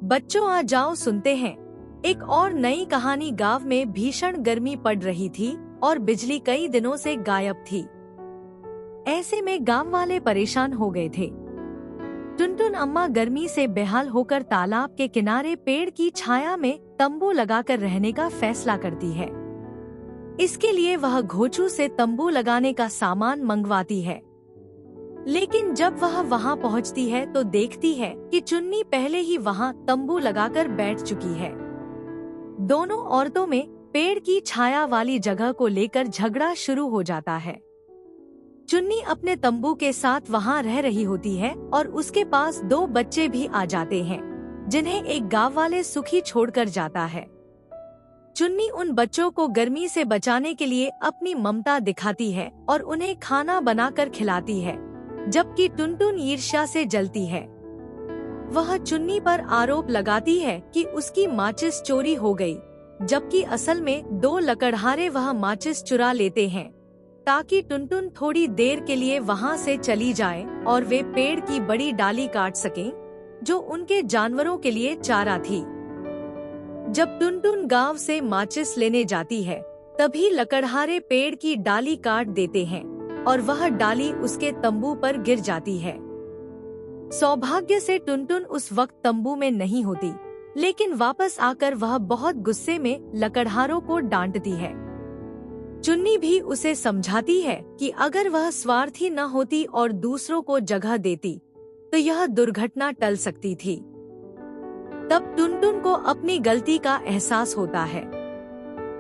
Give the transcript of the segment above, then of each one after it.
बच्चों आ जाओ सुनते हैं। एक और नई कहानी। गांव में भीषण गर्मी पड़ रही थी और बिजली कई दिनों से गायब थी। ऐसे में गांव वाले परेशान हो गए थे। टुनटुन अम्मा गर्मी से बेहाल होकर तालाब के किनारे पेड़ की छाया में तंबू लगाकर रहने का फैसला करती है। इसके लिए वह घोचू से तंबू लगाने का सामान मंगवाती है। लेकिन जब वह वहां पहुंचती है तो देखती है कि चुन्नी पहले ही वहां तंबू लगाकर बैठ चुकी है। दोनों औरतों में पेड़ की छाया वाली जगह को लेकर झगड़ा शुरू हो जाता है। चुन्नी अपने तंबू के साथ वहां रह रही होती है और उसके पास 2 बच्चे भी आ जाते हैं, जिन्हें एक गांव वाले सुखी छोड़कर जाता है। चुन्नी उन बच्चों को गर्मी से बचाने के लिए अपनी ममता दिखाती है और उन्हें खाना बनाकर खिलाती है, जबकि टुनटुन ईर्ष्या से जलती है। वह चुन्नी पर आरोप लगाती है कि उसकी माचिस चोरी हो गई, जबकि असल में 2 लकड़हारे वह माचिस चुरा लेते हैं ताकि टुनटुन थोड़ी देर के लिए वहां से चली जाए और वे पेड़ की बड़ी डाली काट सकें, जो उनके जानवरों के लिए चारा थी। जब टुनटुन गांव से माचिस लेने जाती है, तभी लकड़हारे पेड़ की डाली काट देते हैं और वह डाली उसके तंबू पर गिर जाती है। सौभाग्य से टुनटुन उस वक्त तंबू में नहीं होती, लेकिन वापस आकर वह बहुत गुस्से में लकड़हारों को डांटती है। चुन्नी भी उसे समझाती है कि अगर वह स्वार्थी न होती और दूसरों को जगह देती तो यह दुर्घटना टल सकती थी। तब टुनटुन को अपनी गलती का एहसास होता है।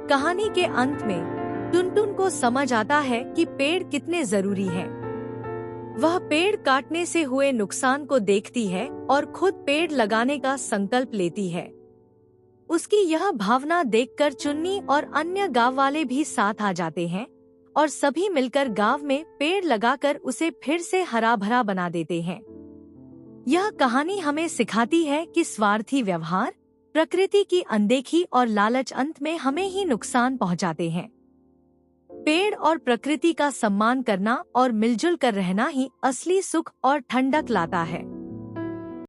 कहानी के अंत में टुनटुन को समझ आता है कि पेड़ कितने जरूरी हैं। वह पेड़ काटने से हुए नुकसान को देखती है और खुद पेड़ लगाने का संकल्प लेती है। उसकी यह भावना देखकर चुन्नी और अन्य गांव वाले भी साथ आ जाते हैं और सभी मिलकर गांव में पेड़ लगाकर उसे फिर से हरा भरा बना देते हैं। यह कहानी हमें सिखाती है कि स्वार्थी व्यवहार, प्रकृति की अनदेखी और लालच अंत में हमें ही नुकसान पहुंचाते हैं। पेड़ और प्रकृति का सम्मान करना और मिलजुल कर रहना ही असली सुख और ठंडक लाता है।